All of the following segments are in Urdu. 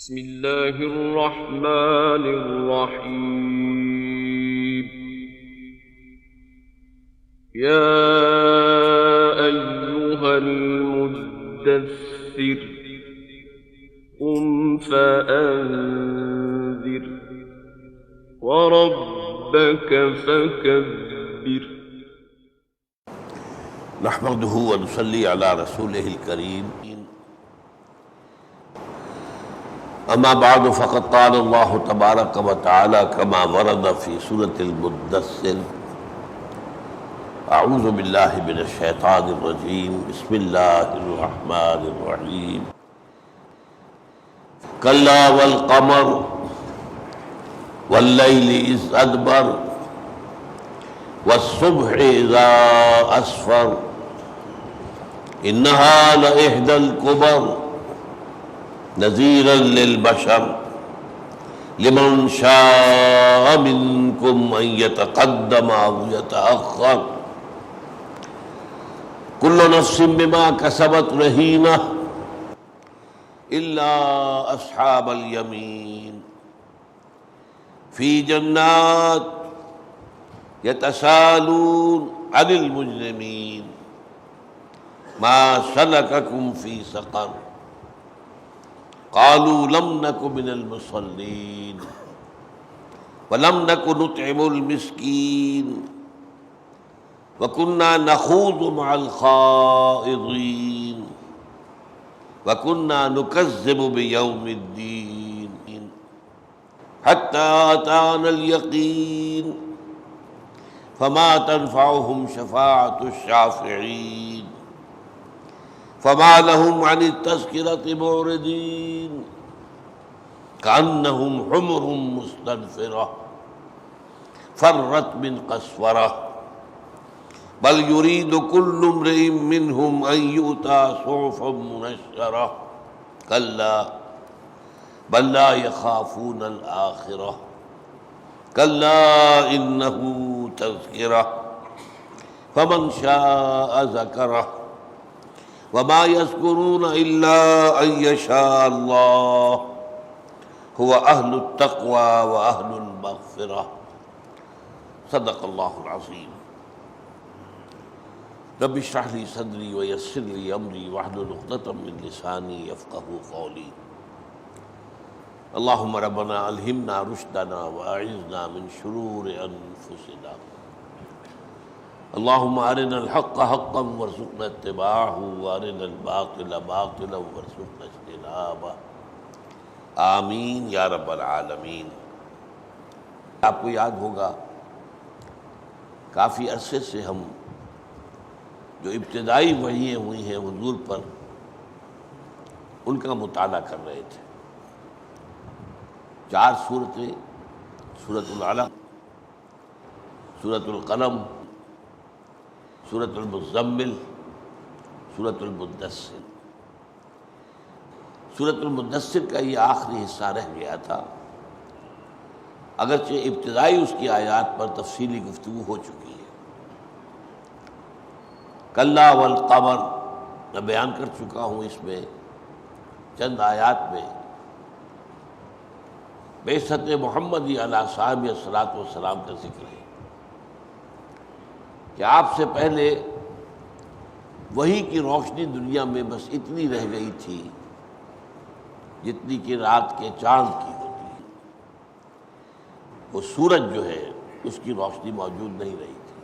بسم اللہ الرحمن الرحیم یا ایہا المدثر قم فانذر وربک فکبر نحمده ونصلي على رسوله الكريم اما بعد فقد قال الله تبارك وتعالى كما ورد في سورة المدثر اعوذ بالله من الشيطان الرجيم بسم الله الرحمن الرحيم كلا والقمر والليل إذ أدبر والصبح إذا أسفر إنها لإحدى الكبر نذيرا للبشر لمن شاء منكم أن يتقدم أو يتأخر كل نفس بما كسبت رهينة إلا أصحاب اليمين في جنات يتساءلون عن المجرمين ما سلككم في سقر قالوا لم نك من المصلين ولم نك نطعم المسكين وكنا نخوض مع الخائضين وكنا نكذب بيوم الدين حتى أتانا اليقين فما تنفعهم شفاعة الشافعين فما لهم عن التذكرة معرضين كأنهم حمر مستنفرة فرت من قسورة بل يريد كل امرئ منهم أن يؤتى صحفا منشرة كلا بل لا يخافون الآخرة كلا إنه تذكرة فمن شاء ذكره وما يذكرون إلا أن يشاء الله هو أهل التقوى وأهل المغفرة صدق الله العظيم رب اشرح لي صدري ويسر لي أمري واحلل عقدة من لساني يفقهوا قولي اللهم ربنا ألهمنا رشدنا وأعذنا من شرور أنفسنا اللهم أرنا الحق حقا وارزقنا اتباعه وأرنا الباطل باطلا وارزقنا اجتنابه آمین یا رب العالمین۔ آپ کو یاد ہوگا کافی عرصے سے ہم جو ابتدائی وحییں ہوئی ہیں حضور پر ان کا مطالعہ کر رہے تھے۔ 4 سورتیں، سورۃ العلق، سورۃ القلم، سورۃ المزمل، سورۃ المدثر۔ سورۃ المدثر کا یہ آخری حصہ رہ گیا تھا، اگرچہ ابتدائی اس کی آیات پر تفصیلی گفتگو ہو چکی ہے۔ کلا والقمر میں بیان کر چکا ہوں، اس میں چند آیات میں بعثت محمدی علیہ صاحب الصلاۃ والسلام کا ذکر ہے کہ آپ سے پہلے وحی کی روشنی دنیا میں بس اتنی رہ گئی تھی جتنی کہ رات کے چاند کی ہوتی ہے، وہ سورج جو ہے اس کی روشنی موجود نہیں رہی تھی۔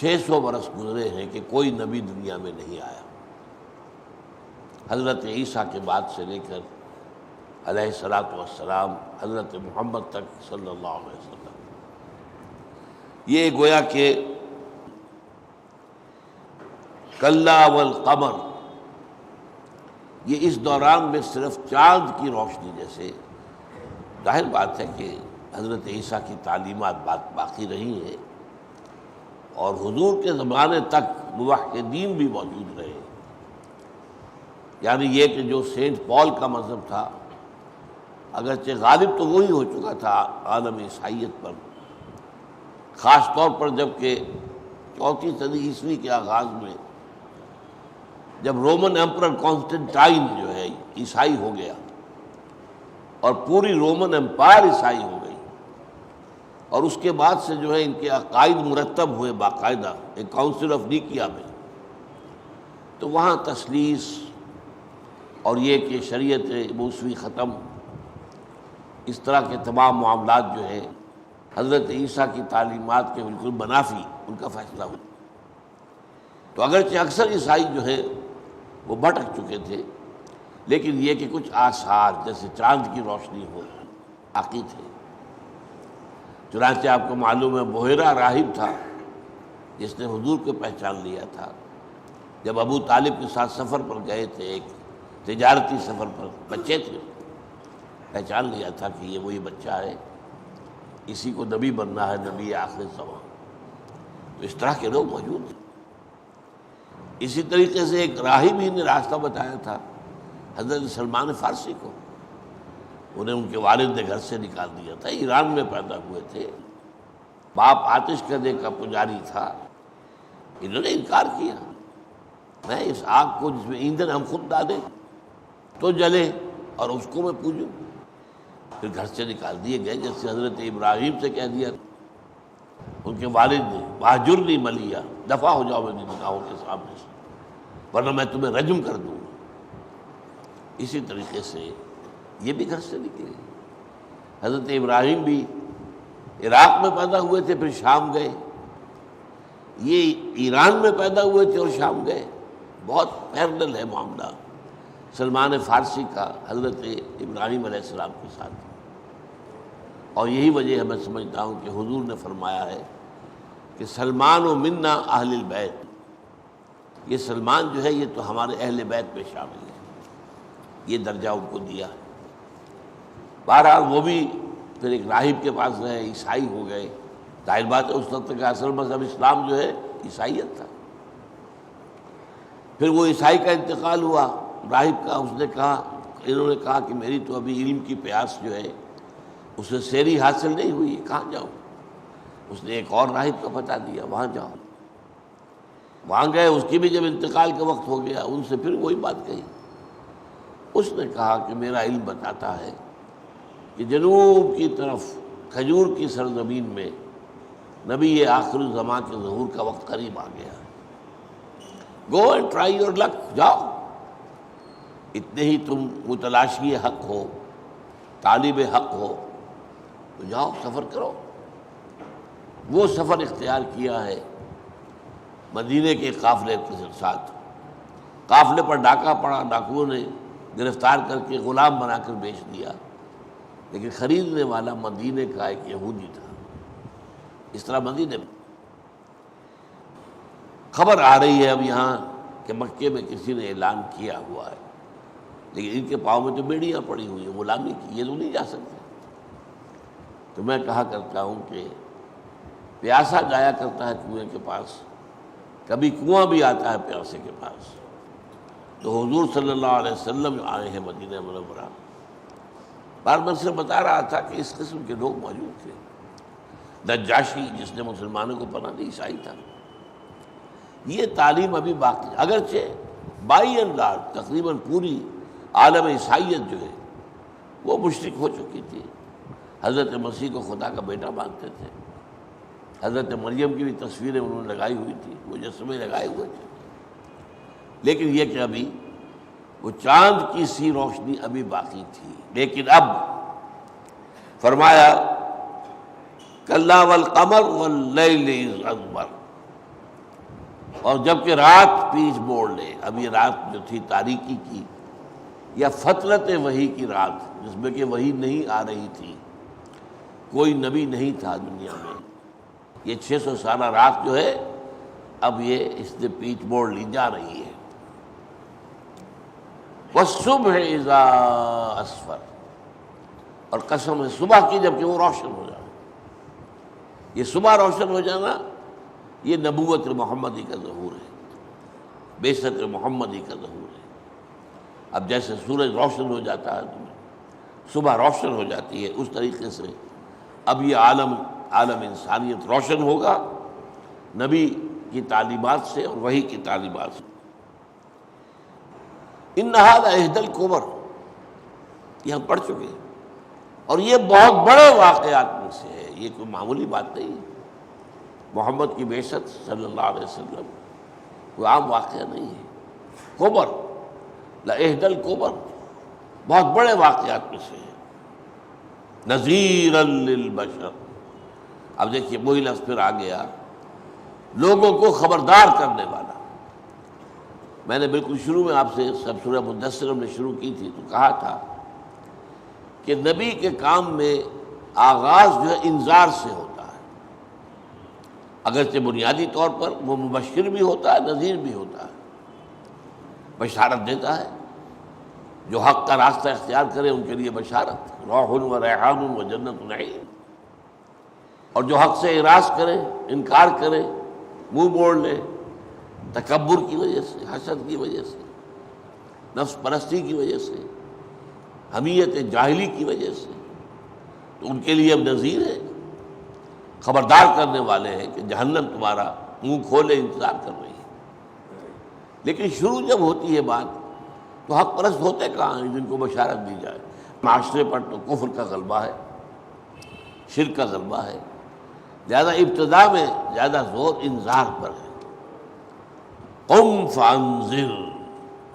600 برس گزرے ہیں کہ کوئی نبی دنیا میں نہیں آیا، حضرت عیسیٰ کے بعد سے لے کر علیہ الصلاۃ والسلام حضرت محمد تک صلی اللہ علیہ وسلم۔ یہ گویا کہ کلا والقمر، یہ اس دوران میں صرف چاند کی روشنی جیسے، ظاہر بات ہے کہ حضرت عیسیٰ کی تعلیمات باقی رہی ہیں اور حضور کے زمانے تک موحدین بھی موجود رہے، یعنی یہ کہ جو سینٹ پال کا مذہب تھا اگرچہ غالب تو وہی ہو چکا تھا عالم عیسائیت پر، خاص طور پر جب کہ 4 صدی عیسوی کے آغاز میں جب رومن ایمپرر کانسٹنٹائن جو ہے عیسائی ہو گیا اور پوری رومن امپائر عیسائی ہو گئی، اور اس کے بعد سے جو ہے ان کے عقائد مرتب ہوئے باقاعدہ ایک کاؤنسل آف نیکیا میں، تو وہاں تثلیث اور یہ کہ شریعت موسوی ختم، اس طرح کے تمام معاملات جو ہے حضرت عیسیٰ کی تعلیمات کے بالکل منافی ان کا فیصلہ ہوا۔ تو اگرچہ اکثر عیسائی جو ہے وہ بھٹک چکے تھے، لیکن یہ کہ کچھ آثار جیسے چاند کی روشنی ہو باقی تھے۔ چنانچہ آپ کو معلوم ہے بحیرہ راہب تھا جس نے حضور کو پہچان لیا تھا، جب ابو طالب کے ساتھ سفر پر گئے تھے، ایک تجارتی سفر پر، بچے تھے، پہچان لیا تھا کہ یہ وہی بچہ ہے، اسی کو نبی بننا ہے، نبی آخر زمان۔ تو اس طرح کے لوگ موجود ہیں۔ اسی طریقے سے ایک راہب ہی نے راستہ بتایا تھا حضرت سلمان فارسی کو، انہیں ان کے والد نے گھر سے نکال دیا تھا، ایران میں پیدا ہوئے تھے، باپ آتش کدے کا پجاری تھا، انہوں نے انکار کیا، میں اس آگ کو جس میں ایندھن ہم خود ڈالیں تو جلے اور اس کو میں پوجوں، پھر گھر سے نکال دیے گئے، جیسے حضرت ابراہیم سے کہہ دیا ان کے والد نے، واہجرنی ملیہ، دفع ہو جاؤ میری نگاہوں کے سامنے سے ورنہ میں تمہیں رجم کر دوں۔ اسی طریقے سے یہ بھی گھر سے نکلے۔ حضرت ابراہیم بھی عراق میں پیدا ہوئے تھے، پھر شام گئے، یہ ایران میں پیدا ہوئے تھے اور شام گئے، بہت پیرلل ہے معاملہ سلمان فارسی کا حضرت ابراہیم علیہ السلام کے ساتھ۔ اور یہی وجہ ہے میں سمجھتا ہوں کہ حضور نے فرمایا ہے کہ سلمان و منا اہل البیت، یہ سلمان جو ہے یہ تو ہمارے اہل بیت میں شامل ہے، یہ درجہ ان کو دیا ہے۔ بہرحال وہ بھی پھر ایک راہب کے پاس رہے، عیسائی ہو گئے، ظاہر بات ہے اس وقت کا اصل مذہب اسلام جو ہے عیسائیت تھا۔ پھر وہ عیسائی کا انتقال ہوا، راہب کا، انہوں نے کہا کہ میری تو ابھی علم کی پیاس جو ہے اسے سیری حاصل نہیں ہوئی، کہاں جاؤں؟ اس نے ایک اور راہب کا بتا دیا، وہاں جاؤ۔ وہاں گئے، اس کی بھی جب انتقال کا وقت ہو گیا، ان سے پھر وہی بات کہی۔ اس نے کہا کہ میرا علم بتاتا ہے کہ جنوب کی طرف کھجور کی سرزمین میں نبی آخر الزمان کے ظہور کا وقت قریب آ گیا ہے، گو اینڈ ٹرائی یور لک، جاؤ، اتنے ہی تم متلاشی حق ہو، طالب حق ہو، تو جاؤ سفر کرو۔ وہ سفر اختیار کیا ہے مدینے کے قافلے کے ساتھ، قافلے پر ڈاکہ پڑا، ڈاکوؤں نے گرفتار کر کے غلام بنا کر بیچ دیا، لیکن خریدنے والا مدینے کا ایک یہودی تھا۔ اس طرح مدینے میں خبر آ رہی ہے اب یہاں کہ مکے میں کسی نے اعلان کیا ہوا ہے، لیکن ان کے پاؤں میں تو بیڑیاں پڑی ہوئی ہیں غلامی کی، یہ تو نہیں جا سکتے۔ تو میں کہا کرتا ہوں کہ پیاسا جایا کرتا ہے کنویں کے پاس، کبھی کنواں بھی آتا ہے پیاسے کے پاس۔ تو حضور صلی اللہ علیہ وسلم آئے ہیں مدینہ منورہ، بار میں سے بتا رہا تھا کہ اس قسم کے لوگ موجود تھے۔ نجاشی جس نے مسلمانوں کو پناہ دی عیسائی تھا۔ یہ تعلیم ابھی باقی، اگرچہ بائی اینڈ لارج تقریباً پوری عالم عیسائیت جو ہے وہ مشرک ہو چکی تھی، حضرت مسیح کو خدا کا بیٹا مانتے تھے، حضرت مریم کی بھی تصویریں انہوں نے لگائی ہوئی تھی، مجسمے لگائے ہوئے تھے، لیکن یہ کہ ابھی وہ چاند کی سی روشنی ابھی باقی تھی۔ لیکن اب فرمایا کلا والقمر واللیل اذ ادبر، اور جب کہ رات پیچ موڑ لے، اب یہ رات جو تھی تاریکی کی یا فترت وحی کی رات، جس میں کہ وحی نہیں آ رہی تھی، کوئی نبی نہیں تھا دنیا میں، یہ 600 سالہ رات جو ہے اب یہ اس نے پیچ موڑ لی جا رہی ہے۔ والصبح اذا اسفر، اور قسم ہے صبح کی جب کہ وہ روشن ہو جائے۔ یہ صبح روشن ہو جانا یہ نبوت محمدی کا ظہور ہے، بعثت محمدی کا ظہور ہے۔ اب جیسے سورج روشن ہو جاتا ہے صبح روشن ہو جاتی ہے، اس طریقے سے اب یہ عالم انسانیت روشن ہوگا نبی کی تعلیمات سے اور وحی کی تعلیمات سے۔ ان ھذا احدی الکبر، یہ ہم پڑھ چکے ہیں، اور یہ بہت بڑے واقعات میں سے ہے، یہ کوئی معمولی بات نہیں ہے۔ محمد کی بعثت صلی اللہ علیہ وسلم کوئی عام واقعہ نہیں ہے، کبر لإحد الکبر، بہت بڑے واقعات میں سے ہے۔ نذیرا للبشر، اب دیکھیے وہی لفظ پھر آ گیا، لوگوں کو خبردار کرنے والا۔ میں نے بالکل شروع میں آپ سے سب سورہ مدثر میں شروع کی تھی تو کہا تھا کہ نبی کے کام میں آغاز جو ہے انذار سے ہوتا ہے، اگرچہ بنیادی طور پر وہ مبشر بھی ہوتا ہے، نذیر بھی ہوتا ہے، بشارت دیتا ہے۔ جو حق کا راستہ اختیار کرے ان کے لیے بشارت، روح و ریحان و جنت نعیم، اور جو حق سے اعراض کرے، انکار کرے، منہ موڑ لے، تکبر کی وجہ سے، حسد کی وجہ سے، نفس پرستی کی وجہ سے، حمیت جاہلی کی وجہ سے، تو ان کے لیے اب نذیر ہے، خبردار کرنے والے ہیں کہ جہنم تمہارا منہ کھولے انتظار کر رہی ہے۔ لیکن شروع جب ہوتی ہے بات تو حق پرست ہوتے کہاں ہیں جن کو بشارت دی جائے؟ معاشرے پر تو کفر کا غلبہ ہے، شرک کا غلبہ ہے، لہذا ابتدا میں زیادہ زور انذار پر ہے۔ قم فانذر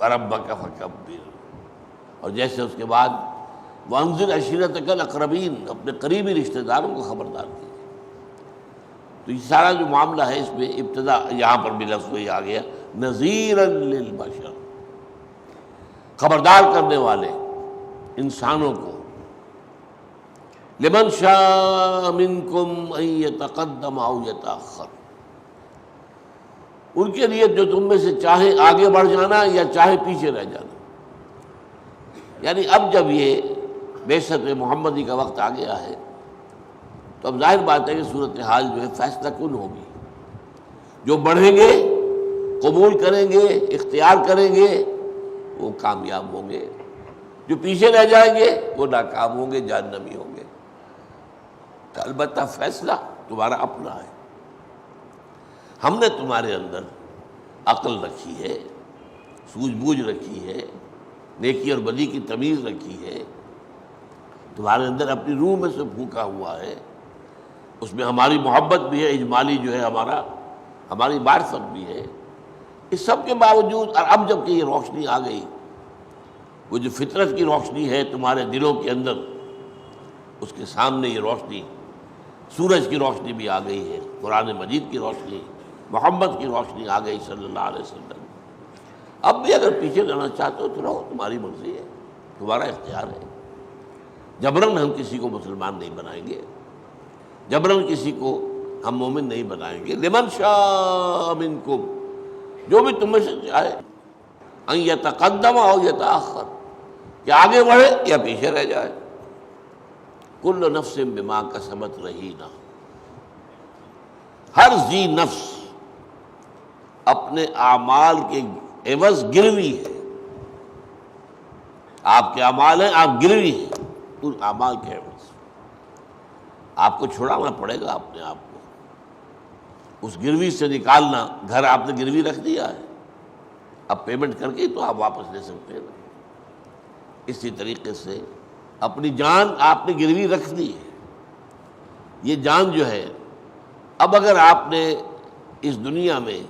وربک فکبر، اور جیسے اس کے بعد وانذر عشیرتک الاقربین، اپنے قریبی رشتہ داروں کو خبردار کیجیے۔ تو یہ سارا جو معاملہ ہے اس میں ابتدا یہاں پر بھی لفظ وہی آ گیا، نذیرا للبشر، خبردار کرنے والے انسانوں کو، لمن شاء منکم ان یتقدم او یتأخر، ان کے لیے جو تم میں سے چاہے آگے بڑھ جانا یا چاہے پیچھے رہ جانا۔ یعنی اب جب یہ بعثت محمدی کا وقت آ گیا ہے تو اب ظاہر بات ہے کہ صورتحال جو ہے فیصلہ کن ہوگی۔ جو بڑھیں گے، قبول کریں گے، اختیار کریں گے، وہ کامیاب ہوں گے، جو پیچھے رہ جائیں گے وہ ناکام ہوں گے، جہنمی ہوں گے۔ تو البتہ فیصلہ تمہارا اپنا ہے۔ ہم نے تمہارے اندر عقل رکھی ہے، سوجھ بوجھ رکھی ہے، نیکی اور بدی کی تمیز رکھی ہے، تمہارے اندر اپنی روح میں سے پھونکا ہوا ہے، اس میں ہماری محبت بھی ہے، اجمالی جو ہے ہماری معرفت بھی ہے۔ اس سب کے باوجود اور اب جب کہ یہ روشنی آ گئی، وہ جو فطرت کی روشنی ہے تمہارے دلوں کے اندر، اس کے سامنے یہ روشنی، سورج کی روشنی بھی آ گئی ہے، قرآن مجید کی روشنی، محمد کی روشنی آ گئی صلی اللہ علیہ وسلم۔ اب بھی اگر پیچھے رہنا چاہتے ہو تو رہو، تمہاری مرضی ہے، تمہارا اختیار ہے۔ جبراً ہم کسی کو مسلمان نہیں بنائیں گے، جبراً کسی کو ہم مومن نہیں بنائیں گے۔ لمن شاء منکم، جو بھی تم میں سے چاہے، ان یتقدم او یتأخر، کہ آگے بڑھے یا پیچھے رہ جائے۔ کل نفس بما کسبت رہینہ، ہر ذی نفس اپنے اعمال کے عوض گروی ہے۔ آپ کے اعمال ہیں، آپ گروی ہیں ان اعمال کے عوض۔ آپ کو چھڑانا پڑے گا اپنے آپ کو، اس گروی سے نکالنا۔ گھر آپ نے گروی رکھ دیا ہے، اب پیمنٹ کر کے تو آپ واپس لے سکتے ہیں نا۔ اسی طریقے سے اپنی جان آپ نے گروی رکھ دی ہے۔ یہ جان جو ہے، اب اگر آپ نے اس دنیا میں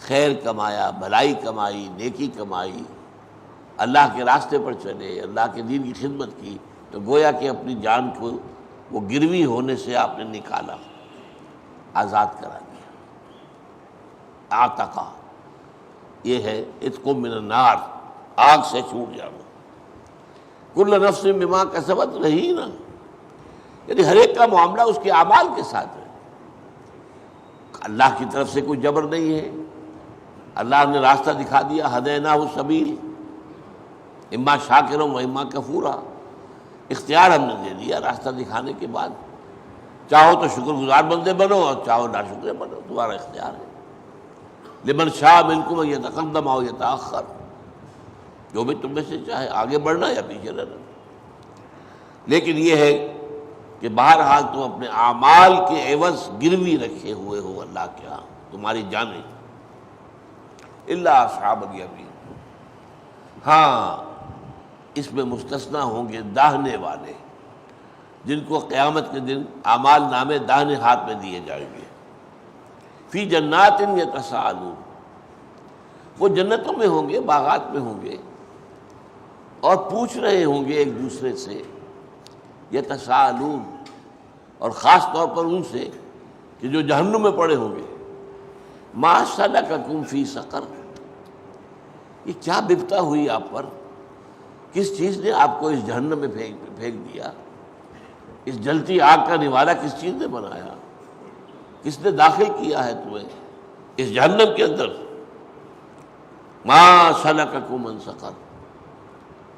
خیر کمایا، بھلائی کمائی، نیکی کمائی، اللہ کے راستے پر چلے، اللہ کے دین کی خدمت کی، تو گویا کہ اپنی جان کو وہ گروی ہونے سے آپ نے نکالا، آزاد کرا دیا۔ آتقا، یہ ہے عتق من النار، آگ سے چھوٹ جانا۔ کل نفس بما کسبت رہینہ، یعنی ہر ایک کا معاملہ اس کے اعمال کے ساتھ ہے۔ اللہ کی طرف سے کوئی جبر نہیں ہے، اللہ نے راستہ دکھا دیا، ہدیناہ السبیل، اما شاکرا و اما کفورا، اختیار ہم نے دے دیا راستہ دکھانے کے بعد۔ چاہو تو شکر گزار بندے بنو اور چاہو ناشکرے بنو، تمہارا اختیار ہے۔ لمن شاء منکم ان یتقدم او یتأخر، جو بھی تم میں سے چاہے آگے بڑھنا یا پیچھے رہنا۔ لیکن یہ ہے کہ بہرحال تم اپنے اعمال کے عوض گروی رکھے ہوئے ہو اللہ کے ہاں، تمہاری جانیں۔ الا اصحاب الیمین، ہاں اس میں مستثنیٰ ہوں گے داہنے والے، جن کو قیامت کے دن اعمال نامے داہنے ہاتھ میں دیے جائیں گے۔ فی جنات یتساءلون، وہ جنتوں میں ہوں گے، باغات میں ہوں گے، اور پوچھ رہے ہوں گے ایک دوسرے سے، یتساءلون، اور خاص طور پر ان سے کہ جو جہنم میں پڑے ہوں گے، ما سلککم فی سقر، یہ کیا بپتا ہوئی آپ پر، کس چیز نے آپ کو اس جہنم میں پھینک دیا، اس جلتی آگ کا نوالا کس چیز نے بنایا، کس نے داخل کیا ہے تمہیں اس جہنم کے اندر۔ ما سلککم من سقر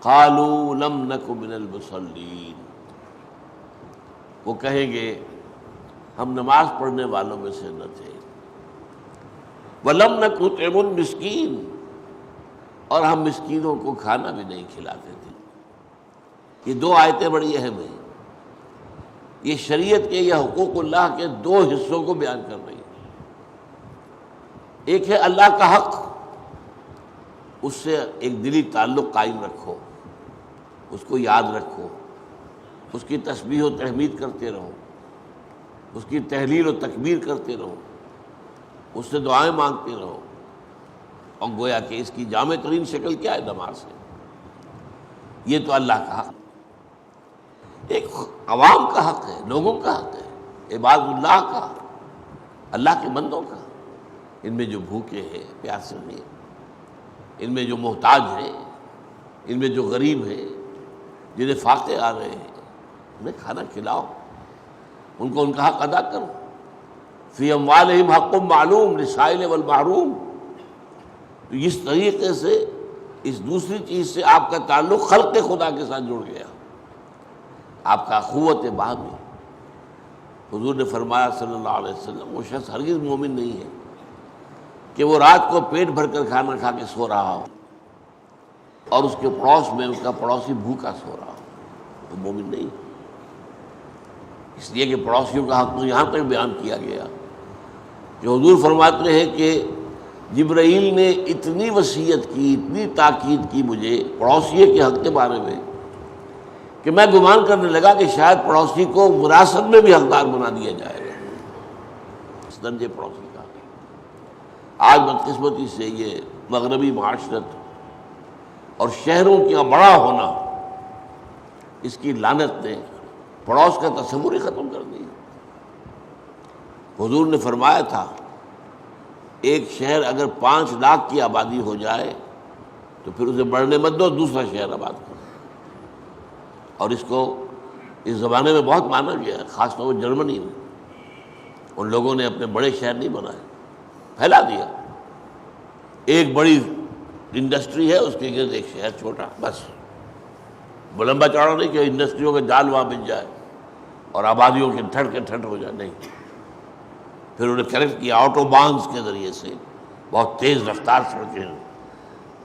قالوا لم نک من المصلین، وہ کہیں گے ہم نماز پڑھنے والوں میں سے نہ تھے، وَلَمْ نَكُ نُطْعِمُ الْمِسْكِينَ، اور ہم مسکینوں کو کھانا بھی نہیں کھلاتے تھے۔ یہ دو آیتیں بڑی اہم ہیں، یہ شریعت کے یا حقوق اللہ کے دو حصوں کو بیان کر رہی ہیں۔ ایک ہے اللہ کا حق، اس سے ایک دلی تعلق قائم رکھو، اس کو یاد رکھو، اس کی تسبیح و تحمید کرتے رہو، اس کی تحلیل و تکبیر کرتے رہو، اس سے دعائیں مانگتے رہو، اور گویا کہ اس کی جامع ترین شکل کیا ہے، نماز ہے۔ یہ تو اللہ کا حق۔ ایک عوام کا حق ہے، لوگوں کا حق ہے، عباد اللہ کا، اللہ کے بندوں کا، ان میں جو بھوکے ہیں، پیاسے ہیں، ان میں جو محتاج ہیں، ان میں جو غریب ہیں، جنہیں فاقے آ رہے ہیں، انہیں کھانا کھلاؤ، ان کو ان کا حق ادا کرو۔ فی اموالہم حق معلوم للسائل والمحروم، تو اس طریقے سے اس دوسری چیز سے آپ کا تعلق خلق خدا کے ساتھ جڑ گیا، آپ کا اخوت باہمی۔ حضور نے فرمایا صلی اللہ علیہ وسلم، وہ شخص ہرگز مومن نہیں ہے کہ وہ رات کو پیٹ بھر کر کھانا کھا کے سو رہا ہو اور اس کے پڑوس میں اس کا پڑوسی بھوکا سو رہا ہو، وہ مومن نہیں۔ اس لیے کہ پڑوسیوں کا حق تو یہاں تک بیان کیا گیا کہ حضور فرماتے ہیں کہ جبرائیل نے اتنی وصیت کی، اتنی تاکید کی مجھے پڑوسی کے حق کے بارے میں کہ میں گمان کرنے لگا کہ شاید پڑوسی کو وراثت میں بھی حقدار بنا دیا جائے گا، اس درجے پڑوسی کا۔ آج بدقسمتی سے یہ مغربی معاشرت اور شہروں کا بڑا ہونا، اس کی لعنت نے پڑوس کا تصور ہی ختم کر دیا۔ حضور نے فرمایا تھا ایک شہر اگر 5 لاکھ کی آبادی ہو جائے تو پھر اسے بڑھنے مت دو، دوسرا شہر آباد کرو۔ اور اس کو اس زمانے میں بہت مانا گیا ہے، خاص طور پر جرمنی میں ان لوگوں نے اپنے بڑے شہر نہیں بنائے، پھیلا دیا، ایک بڑی انڈسٹری ہے اس کے گرد ایک شہر چھوٹا، بس لمبا چوڑا نہیں کہ انڈسٹریوں کا جال وہاں بچ جائے اور آبادیوں کے ٹھٹ ہو جائے، نہیں۔ پھر انہیں کریکٹ کیا آٹو بانز کے ذریعے سے، بہت تیز رفتار سڑکیں ہیں۔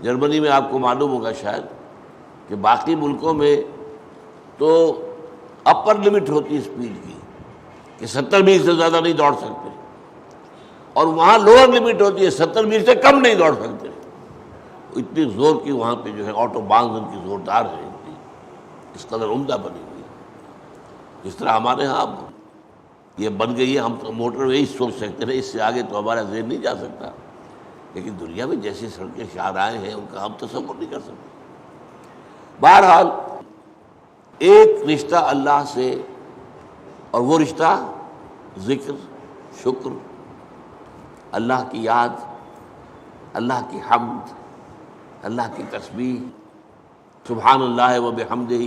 جرمنی میں آپ کو معلوم ہوگا شاید کہ باقی ملکوں میں تو اپر لمٹ ہوتی ہے اسپیڈ کی کہ 70 میل سے زیادہ نہیں دوڑ سکتے، اور وہاں لوور لمٹ ہوتی ہے 70 میل سے کم نہیں دوڑ سکتے۔ اتنی زور کی وہاں پہ جو ہے آٹو بانز ان کی زوردار ہے، اس قدر عمدہ بنی ہوئی، جس طرح ہمارے ہاں یہ بن گئی ہے۔ ہم تو موٹر وے سوچ سکتے ہیں، اس سے آگے تو ہمارا ذہن نہیں جا سکتا، لیکن دنیا میں جیسی سڑکیں شاہراہیں ہیں ان کا ہم تصور نہیں کر سکتے۔ بہرحال ایک رشتہ اللہ سے، اور وہ رشتہ ذکر، شکر، اللہ کی یاد، اللہ کی حمد، اللہ کی تسبیح، سبحان اللہ و بحمدہ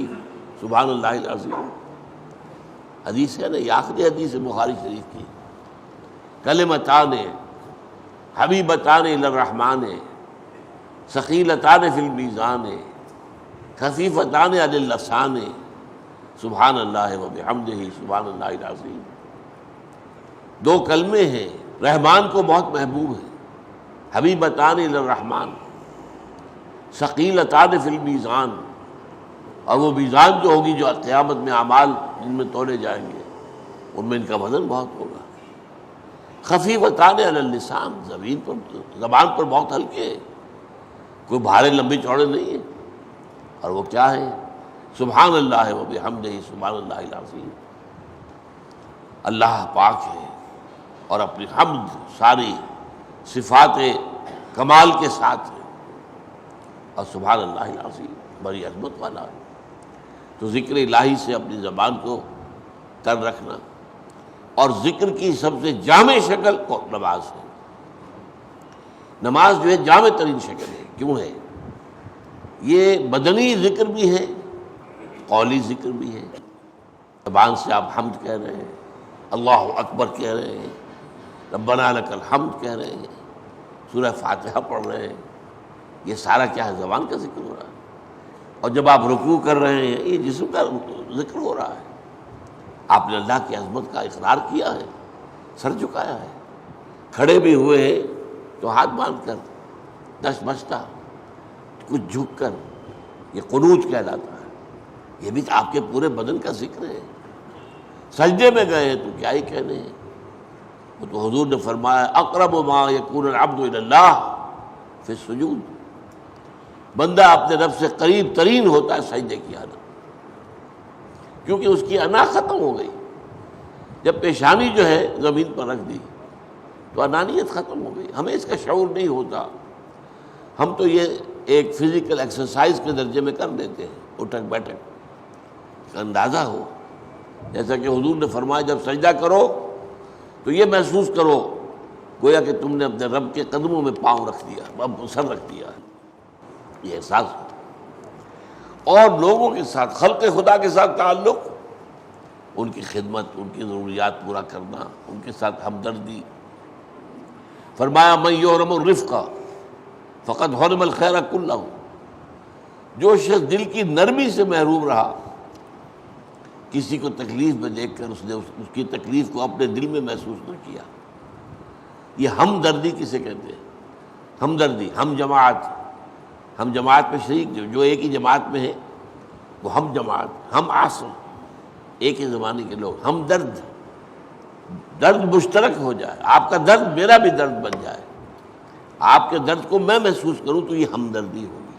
سبحان اللہ العظیم۔ حدیث ہے نا، یہ آخری حدیث ہے بخاری شریف کی، کلمتان حبیبتان الی الرحمن ثقیلتان فی المیزان خفیفتان علی اللسان سبحان اللہ و بحمدہ سبحان اللہ العظیم۔ دو کلمے ہیں، رحمان کو بہت محبوب ہے، حبیبتان الی الرحمن، ثقیلتان فی المیزان، اور وہ میزان جو ہوگی جو قیامت میں اعمال جن میں تولے جائیں گے ان میں ان کا وزن بہت ہوگا۔ خفیفتان علی اللسان، زبان پر بہت ہلکے ہیں، کوئی بھارے لمبے چوڑے نہیں ہیں، اور وہ کیا ہے؟ سبحان اللہ و بحمدہ سبحان اللہ العظیم، اللہ پاک ہے اور اپنی حمد ساری صفات کمال کے ساتھ ہے، اور سبحان اللہ العظیم بڑی عظمت والا ہے۔ تو ذکر الہی سے اپنی زبان کو تر رکھنا، اور ذکر کی سب سے جامع شکل نماز ہے۔ نماز جو ہے جامع ترین شکل ہے۔ کیوں ہے؟ یہ بدنی ذکر بھی ہے، قولی ذکر بھی ہے۔ زبان سے آپ حمد کہہ رہے ہیں، اللہ اکبر کہہ رہے ہیں، ربنا لک الحمد کہہ رہے ہیں، سورہ فاتحہ پڑھ رہے ہیں، یہ سارا کیا ہے؟ زبان کا ذکر ہو رہا ہے۔ اور جب آپ رکوع کر رہے ہیں، یہ جسم کا ذکر ہو رہا ہے۔ آپ نے اللہ کی عظمت کا اقرار کیا ہے، سر جھکایا ہے، کھڑے بھی ہوئے ہیں تو ہاتھ باندھ کر، دست بچتا کچھ جھک کر، یہ قنوت کہلاتا ہے۔ یہ بھی آپ کے پورے بدن کا ذکر ہے۔ سجدے میں گئے تو کیا ہی کہنے ہیں، وہ تو حضور نے فرمایا اقرب ما یکون العبد الی اللہ فی السجود، بندہ اپنے رب سے قریب ترین ہوتا ہے سجدے کی حالت، کیونکہ اس کی انا ختم ہو گئی۔ جب پیشانی جو ہے زمین پر رکھ دی تو انانیت ختم ہو گئی، ہمیں اس کا شعور نہیں ہوتا۔ ہم تو یہ ایک فزیکل ایکسرسائز کے درجے میں کر دیتے ہیں، اٹھک بیٹھک کا اندازہ ہو، جیسا کہ حضور نے فرمایا جب سجدہ کرو تو یہ محسوس کرو گویا کہ تم نے اپنے رب کے قدموں میں پاؤں رکھ دیا، سر رکھ دیا، یہ احساس ہو۔ اور لوگوں کے ساتھ، خلق خدا کے ساتھ تعلق، ان کی خدمت، ان کی ضروریات پورا کرنا، ان کے ساتھ ہمدردی۔ فرمایا من یحرم الرفق فقد حرم الخیر کلہ، جو شخص دل کی نرمی سے محروم رہا، کسی کو تکلیف میں دیکھ کر اس نے اس کی تکلیف کو اپنے دل میں محسوس نہ کیا، یہ ہمدردی کسے کہتے ہیں؟ ہمدردی، ہم جماعت میں شریک، جو ایک ہی جماعت میں ہے وہ ہم جماعت، ہم عاصم، ایک ہی زمانے کے لوگ، ہم درد مشترک ہو جائے، آپ کا درد میرا بھی درد بن جائے، آپ کے درد کو میں محسوس کروں تو یہ ہمدردی ہوگی۔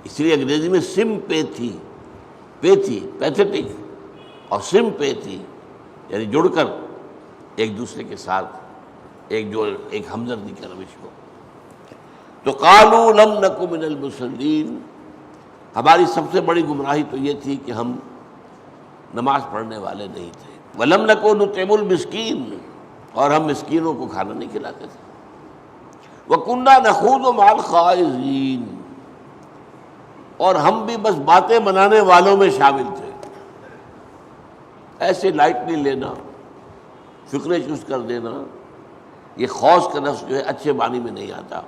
اس لیے انگریزی میں سمپیتھی، پیتھیٹک اور سمپیتھی یعنی جڑ کر ایک دوسرے کے ساتھ ایک ہمدردی کا روش ہو۔ تو قالوا لم نک من المصلین، ہماری سب سے بڑی گمراہی تو یہ تھی کہ ہم نماز پڑھنے والے نہیں تھے۔ ولم نک نطعم المسکین، اور ہم مسکینوں کو کھانا نہیں کھلاتے تھے۔ وکنا نخوض مع الخائضین، اور ہم بھی بس باتیں بنانے والوں میں شامل تھے۔ ایسے لائٹلی لینا، فکرے چست کر دینا، یہ خوض کا لفظ جو ہے اچھے معنی میں نہیں آتا۔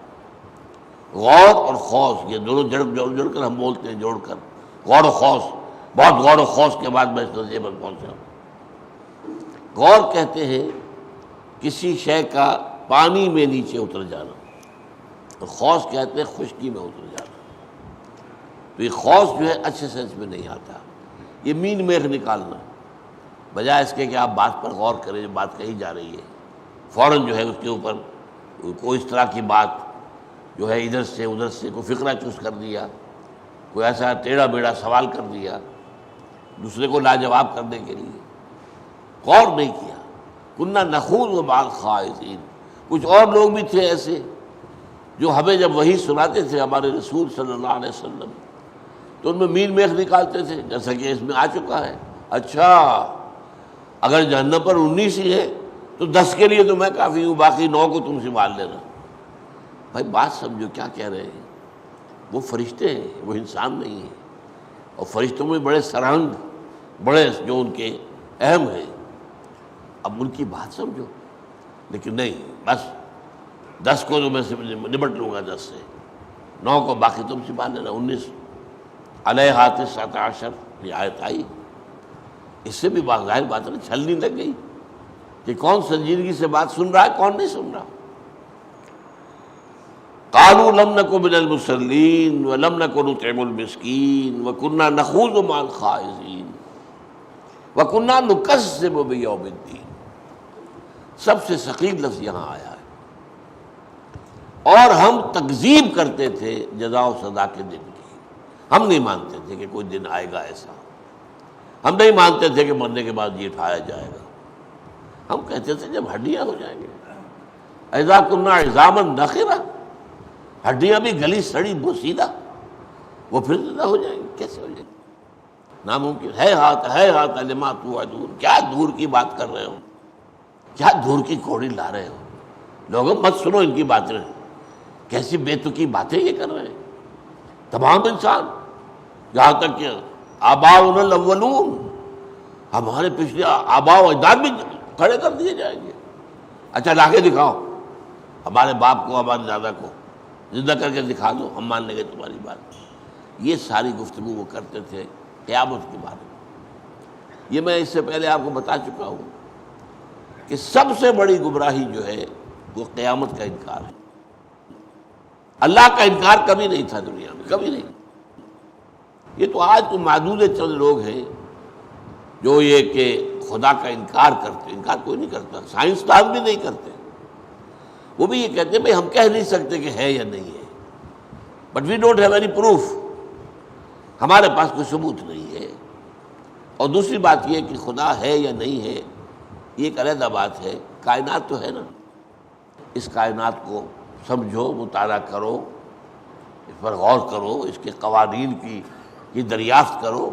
غور اور خوض یہ دونوں جڑ کر ہم بولتے ہیں، جوڑ کر غور و خوض، بہت غور و خوض کے بعد میں اس نتیجے پر پہنچا۔ غور کہتے ہیں کسی شے کا پانی میں نیچے اتر جانا، اور خوض کہتے ہیں خشکی میں اتر جانا۔ تو یہ خوض جو ہے اچھے سینس میں نہیں آتا، یہ مین میخ نکالنا، بجائے اس کے کہ آپ بات پر غور کریں، جو بات کہی جا رہی ہے فوراً جو ہے اس کے اوپر کوئی اس طرح کی بات جو ہے ادھر سے ادھر سے کوئی فقرہ چوس کر دیا، کوئی ایسا ٹیڑھا بیڑا سوال کر دیا دوسرے کو لاجواب کرنے کے لیے، غور نہیں کیا۔ کننا نخوض مع الخائضین، کچھ اور لوگ بھی تھے ایسے جو ہمیں جب وحی سناتے تھے ہمارے رسول صلی اللہ علیہ وسلم تو ان میں مین میخ نکالتے تھے، جیسا کہ اس میں آ چکا ہے۔ اچھا اگر جہنم پر 19 ہی ہے تو 10 کے لیے تو میں کافی ہوں، باقی 9 کو تم سنبھال لینا۔ بھائی بات سمجھو کیا کہہ رہے ہیں، وہ فرشتے ہیں، وہ انسان نہیں ہیں، اور فرشتوں میں بڑے سرہنگ، بڑے جو ان کے اہم ہیں، اب ان کی بات سمجھو۔ لیکن نہیں، بس 10 کو تو میں نمٹ لوں گا، 10 سے 9 کو باقی تم سنبھال لینا۔ 19 علیہا 19 یہ آیت آئی، اس سے بھی ظاہر بات ہے چھلنی لگ گئی کہ کون سنجیدگی سے بات سن رہا ہے، کون نہیں سن رہا۔ قالوا لم نک من المصلین ولم نک نطعم المسکین وکنا نخوض مع الخائضین وکنا نکذب بیوم الدین۔ سب سے ثقیل لفظ یہاں آیا ہے، اور ہم تکذیب کرتے تھے جزا و سزا کے دن کی۔ ہم نہیں مانتے تھے کہ کوئی دن آئے گا ایسا، ہم نہیں مانتے تھے کہ مرنے کے بعد یہ اٹھایا جائے گا، ہم کہتے تھے جب ہڈیاں ہو جائیں گے، اذا کنا عظاما نخرہ، ہڈیاں بھی گلی سڑی بوسیدہ، وہ پھر زندہ ہو جائیں گے، کیسے ہو جائیں گے؟ ناممکن ہے ہاتھ لما توعدون، کیا دور کی بات کر رہے ہو، کیا دور کی کوڑی لا رہے ہو، لوگوں مت سنو ان کی باتیں، کیسی بے تکی باتیں یہ کر رہے ہیں تمام انسان، یہاں تک کہ آباؤنا الاولون، ہمارے پچھلے آباء و اجداد بھی کھڑے کر دیے جائیں گے، اچھا لا کے دکھاؤ، ہمارے باپ کو ہمارے دادا کو زندہ کر کے دکھا دو، ہم مان لیں گے تمہاری بات۔ یہ ساری گفتگو وہ کرتے تھے قیامت کے بارے میں۔ یہ میں اس سے پہلے آپ کو بتا چکا ہوں کہ سب سے بڑی گمراہی جو ہے وہ قیامت کا انکار ہے۔ اللہ کا انکار کبھی نہیں تھا دنیا میں، کبھی نہیں۔ یہ تو آج تو معدود چند لوگ ہیں جو یہ کہ خدا کا انکار کرتے، انکار کوئی نہیں کرتا، سائنسدان بھی نہیں کرتے، وہ بھی یہ کہتے ہیں بھائی ہم کہہ نہیں سکتے کہ ہے یا نہیں ہے، but we don't have any proof, ہمارے پاس کوئی ثبوت نہیں ہے۔ اور دوسری بات یہ کہ خدا ہے یا نہیں ہے یہ ایک علیحدہ بات ہے، کائنات تو ہے نا، اس کائنات کو سمجھو، مطالعہ کرو، اس پر غور کرو، اس کے قوانین کی دریافت کرو،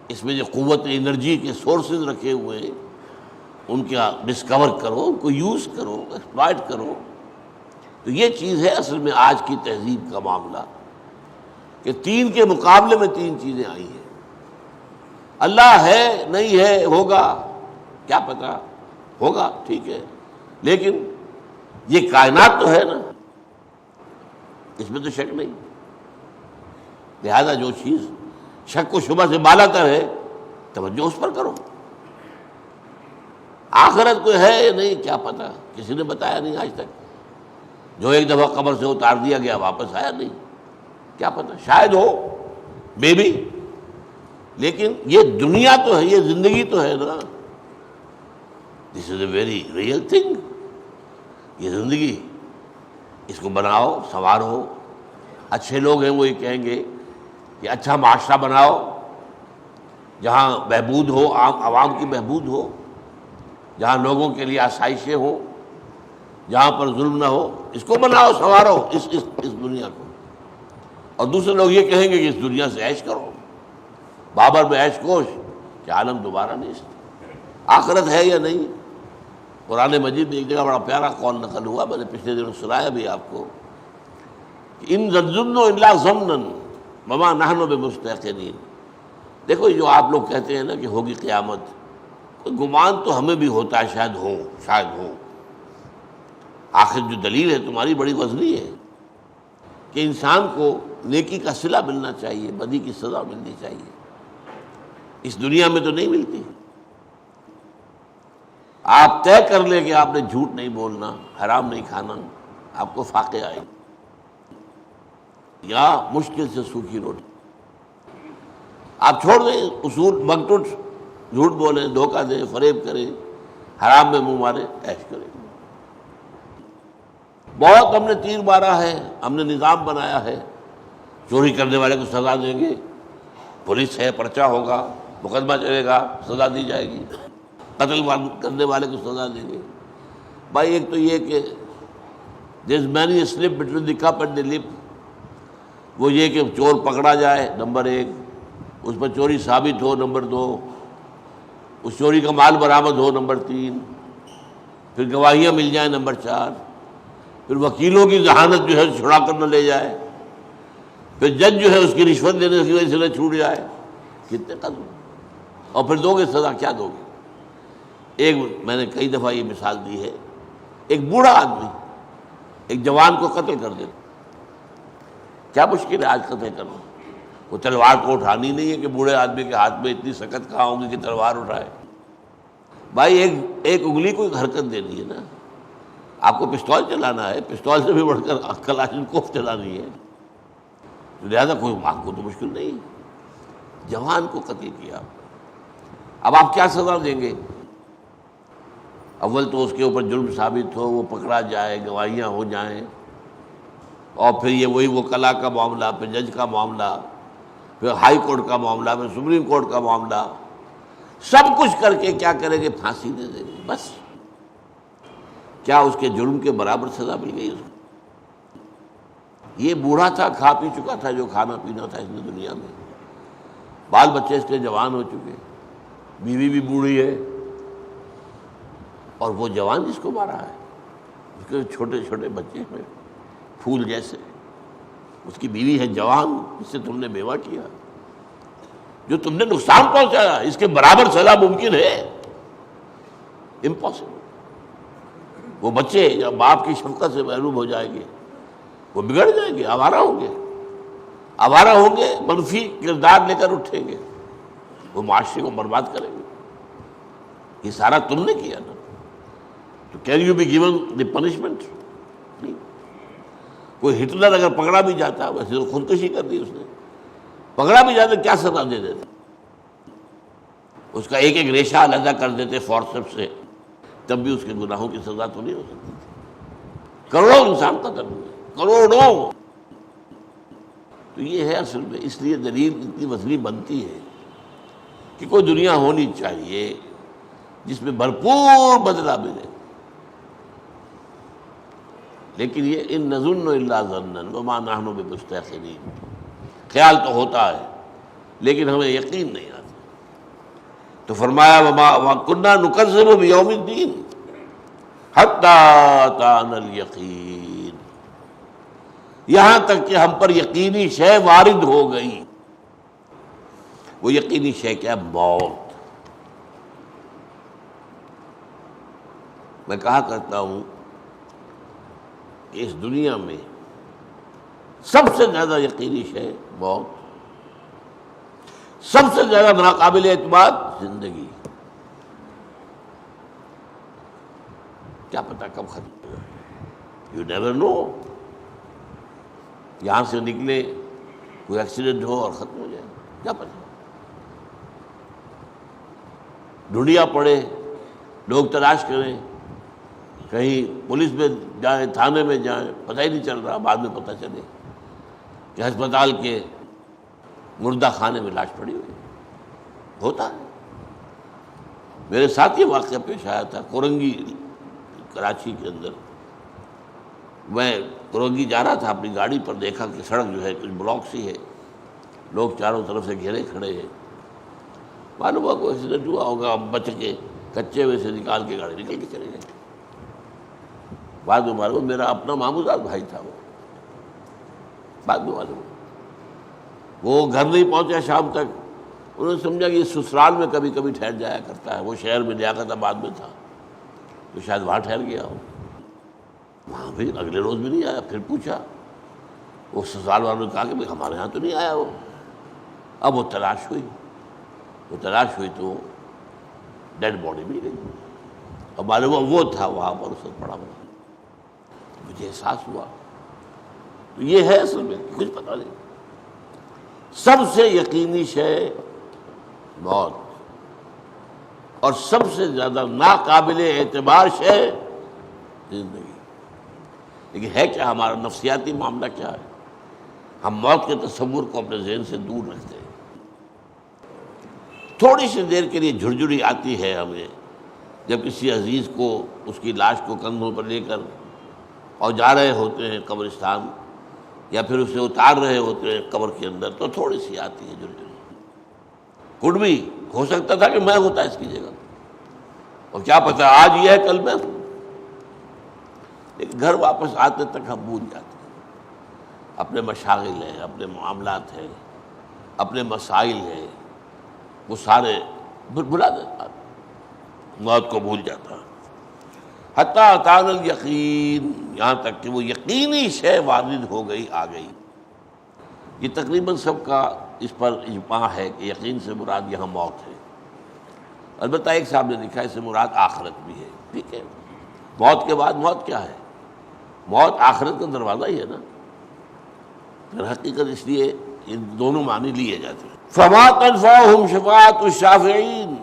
اس میں جو قوت انرجی کے سورسز رکھے ہوئے ہیں ان کا ڈسکور کرو، ان کو یوز کرو، ایکسپلائٹ کرو۔ تو یہ چیز ہے اصل میں آج کی تہذیب کا معاملہ، کہ تین کے مقابلے میں تین چیزیں آئی ہیں۔ اللہ ہے، نہیں ہے، ہوگا، کیا پتہ، ہوگا ٹھیک ہے، لیکن یہ کائنات تو ہے نا، اس میں تو شک نہیں، لہذا جو چیز شک و شبہ سے بالا تر ہے توجہ اس پر کرو۔ آخرت کو ہے یا نہیں کیا پتہ، کسی نے بتایا نہیں آج تک، جو ایک دفعہ قبر سے اتار دیا گیا واپس آیا نہیں، کیا پتہ، شاید ہو، مے بی، لیکن یہ دنیا تو ہے، یہ زندگی تو ہے نا، دس از اے ویری ریئل تھنگ، یہ زندگی، اس کو بناؤ، سنوارو۔ اچھے لوگ ہیں وہ یہ کہیں گے کہ اچھا معاشرہ بناؤ جہاں بہبود ہو، عوام کی بہبود ہو، جہاں لوگوں کے لیے آسائشیں ہوں، جہاں پر ظلم نہ ہو، اس کو بناؤ، سنوارو اس دنیا کو۔ اور دوسرے لوگ یہ کہیں گے کہ اس دنیا سے عیش کرو، بابر میں عیش کوش کہ عالم دوبارہ نہیں۔ آخرت ہے یا نہیں؟ قرآن مجید میں ایک جگہ بڑا پیارا قول نقل ہوا، میں نے پچھلے دنوں سنایا بھی آپ کو، کہ ان الظن الا ظنا وما نحن بمستيقنين۔ دیکھو جو آپ لوگ کہتے ہیں نا کہ ہوگی قیامت، کوئی گمان تو ہمیں بھی ہوتا ہے، شاید ہو، آخر جو دلیل ہے تمہاری بڑی وزنی ہے کہ انسان کو نیکی کا صلہ ملنا چاہیے، بدی کی سزا ملنی چاہیے، اس دنیا میں تو نہیں ملتی۔ آپ طے کر لیں کہ آپ نے جھوٹ نہیں بولنا، حرام نہیں کھانا، آپ کو فاقے آئے یا مشکل سے سوکھی روٹی، آپ چھوڑ دیں اصول، مگٹوٹ، جھوٹ بولیں، دھوکہ دیں، فریب کریں، حرام میں منہ مارے، عیش کریں۔ بہت ہم نے تیر مارا ہے، ہم نے نظام بنایا ہے، چوری کرنے والے کو سزا دیں گے، پولیس ہے، پرچہ ہوگا، مقدمہ چلے گا، سزا دی جائے گی، قتل کرنے والے کو سزا دیں گے۔ بھائی ایک تو یہ کہ there's many a slip between the cup and the lip، وہ یہ کہ چور پکڑا جائے نمبر 1، اس پر چوری ثابت ہو نمبر 2، اس چوری کا مال برآمد ہو نمبر 3، پھر گواہیاں مل جائیں نمبر 4، پھر وکیلوں کی ذہانت جو ہے چھڑا کر نہ لے جائے، پھر جج جو ہے اس کی رشوت دینے کی وجہ سے نہ چھوٹ جائے، کتنے قدم، اور پھر دو گے سزا، کیا دو گے؟ ایک میں نے کئی دفعہ یہ مثال دی ہے، ایک بوڑھا آدمی ایک جوان کو قتل کر دے، کیا مشکل ہے آج قتل کرنا؟ وہ تلوار کو اٹھانی نہیں ہے کہ بوڑھے آدمی کے ہاتھ میں اتنی سکت کہاں ہوگی کہ تلوار اٹھائے۔ بھائی ایک انگلی کو ایک حرکت دینی ہے نا، آپ کو پستول چلانا ہے، پستول سے بھی بڑھ کر کلاشنکوف چلانی ہے، لہٰذا کوئی آپ کو تو مشکل نہیں، جوان کو قتل کیا، اب آپ کیا سزا دیں گے؟ اول تو اس کے اوپر جرم ثابت ہو، وہ پکڑا جائے، گواہیاں ہو جائیں، اور پھر یہ وہی وکلا کا معاملہ، پھر جج کا معاملہ، پھر ہائی کورٹ کا معاملہ، پھر سپریم کورٹ کا معاملہ، سب کچھ کر کے کیا کریں گے؟ پھانسی دے دیں گے بس۔ کیا اس کے جرم کے برابر سزا مل گئی اس کو؟ یہ بوڑھا تھا، کھا پی چکا تھا جو کھانا پینا تھا اس نے دنیا میں، بال بچے اس کے جوان ہو چکے، بیوی بھی بوڑھی ہے، اور وہ جوان جس کو مارا ہے اس کے چھوٹے چھوٹے بچے ہیں پھول جیسے، اس کی بیوی ہے جوان، اس سے تم نے بیوہ کیا، جو تم نے نقصان پہنچایا، اس کے برابر سزا ممکن ہے؟ امپاسبل۔ وہ بچے جب باپ کی شفقت سے محروم ہو جائیں گے وہ بگڑ جائیں گے، آوارہ ہوں گے، منفی کردار لے کر اٹھیں گے، وہ معاشرے کو برباد کریں گے۔ یہ سارا تم نے کیا نا، تو can you be given the punishment? نہیں۔ کوئی ہٹلر اگر پکڑا بھی جاتا، ویسے تو خودکشی کر دی اس نے، پکڑا بھی جاتا کیا سزا دے دیتے؟ اس کا ایک ایک ریشہ علیحدہ کر دیتے فورسپ سے، تب بھی اس کے گناہوں کی سزا تو نہیں ہو سکتی تھی۔ کروڑوں انسان قتل ہوئے، کروڑوں۔ تو یہ ہے اصل میں، اس لیے دلیل اتنی وزنی بنتی ہے کہ کوئی دنیا ہونی چاہیے جس میں بھرپور بدلہ ملے، لیکن یہ ان نظن الا ظنا وما نحن بمستيقنين، خیال تو ہوتا ہے لیکن ہمیں یقین نہیں آتا۔ تو فرمایا وما كنا نكذب بيوم الدين حتى أتانا اليقين، یہاں تک کہ ہم پر یقینی شے وارد ہو گئی۔ وہ یقینی شے کیا؟ موت۔ میں کہا کرتا ہوں کہ اس دنیا میں سب سے زیادہ یقینی شے موت، سب سے زیادہ ناقابل اعتماد زندگی۔ کیا پتہ کب ختم ہوگا؟ You never know. یہاں سے نکلے کوئی ایکسیڈنٹ ہو اور ختم ہو جائے، کیا پتہ؟ ڈھونڈیا پڑے، لوگ تلاش کریں، کہیں پولیس میں جائیں، تھانے میں جائیں، پتہ ہی نہیں چل رہا، بعد میں پتہ چلے کہ ہسپتال کے مردہ خانے میں لاش پڑی ہوئی۔ ہوتا ہے، میرے ساتھ یہ واقعہ پیش آیا تھا کورنگی، کراچی کے اندر۔ میں کورنگی جا رہا تھا اپنی گاڑی پر، دیکھا کہ سڑک جو ہے کچھ بلاک سی ہے، لوگ چاروں طرف سے گھیرے کھڑے ہیں، معلوم ہوا کوئی ایکسیڈنٹ ہوا ہوگا، بچ کے کچے ہوئے سے نکال کے گاڑی نکل کے چلے گئے۔ بعد میں معلوم میرا اپنا ماموزاد بھائی تھا، وہ بعد میں معلوم وہ گھر نہیں پہنچا شام تک، انہوں نے سمجھا کہ یہ سسرال میں کبھی کبھی ٹھہر جایا کرتا ہے، وہ شہر میں لیاقت آباد میں تھا تو شاید وہاں ٹھہر گیا ہو، وہاں بھی اگلے روز بھی نہیں آیا۔ پھر پوچھا، وہ سسرال والوں نے کہا کہ ہمارے ہاں تو نہیں آیا وہ۔ اب وہ تلاش ہوئی تو ڈیڈ باڈی مل گئی، اور معلوم وہ تھا وہاں پر اس وقت پڑا ہوا۔ مجھے احساس ہوا تو یہ ہے اصل میں کچھ پتہ نہیں، سب سے یقینی شے موت، اور سب سے زیادہ ناقابل اعتبار شے زندگی۔ لیکن ہے کیا ہمارا نفسیاتی معاملہ کیا ہے؟ ہم موت کے تصور کو اپنے ذہن سے دور رکھتے ہیں۔ تھوڑی سی دیر کے لیے جھرجھری آتی ہے ہمیں جب کسی عزیز کو، اس کی لاش کو کندھوں پر لے کر اور جا رہے ہوتے ہیں قبرستان، یا پھر اسے اتار رہے ہوتے ہیں قبر کے اندر، تو تھوڑی سی آتی ہے جھرجھری۔ کڈ بھی ہو سکتا تھا کہ میں ہوتا اس کی جگہ، اور کیا پتہ آج یہ ہے کل میں ہوں۔ لیکن گھر واپس آتے تک ہم بھول جاتے ہیں، اپنے مشاغل ہیں، اپنے معاملات ہیں، اپنے مسائل ہیں، وہ سارے بھلا دیتا، موت کو بھول جاتا۔ حتیٰ اتانا الیقین، یہاں تک کہ وہ یقینی شے وارد ہو گئی، آ گئی۔ یہ تقریباً سب کا اس پر اجماع ہے کہ یقین سے مراد یہاں موت ہے۔ البتہ ایک صاحب نے لکھا اس سے مراد آخرت بھی ہے۔ ٹھیک ہے، موت کے بعد موت کیا ہے؟ موت آخرت کا دروازہ ہی ہے نا۔ در حقیقت اس لیے ان دونوں معنی لیے جاتے ہیں۔ فما تنفعهم شفاعۃ الشافعین،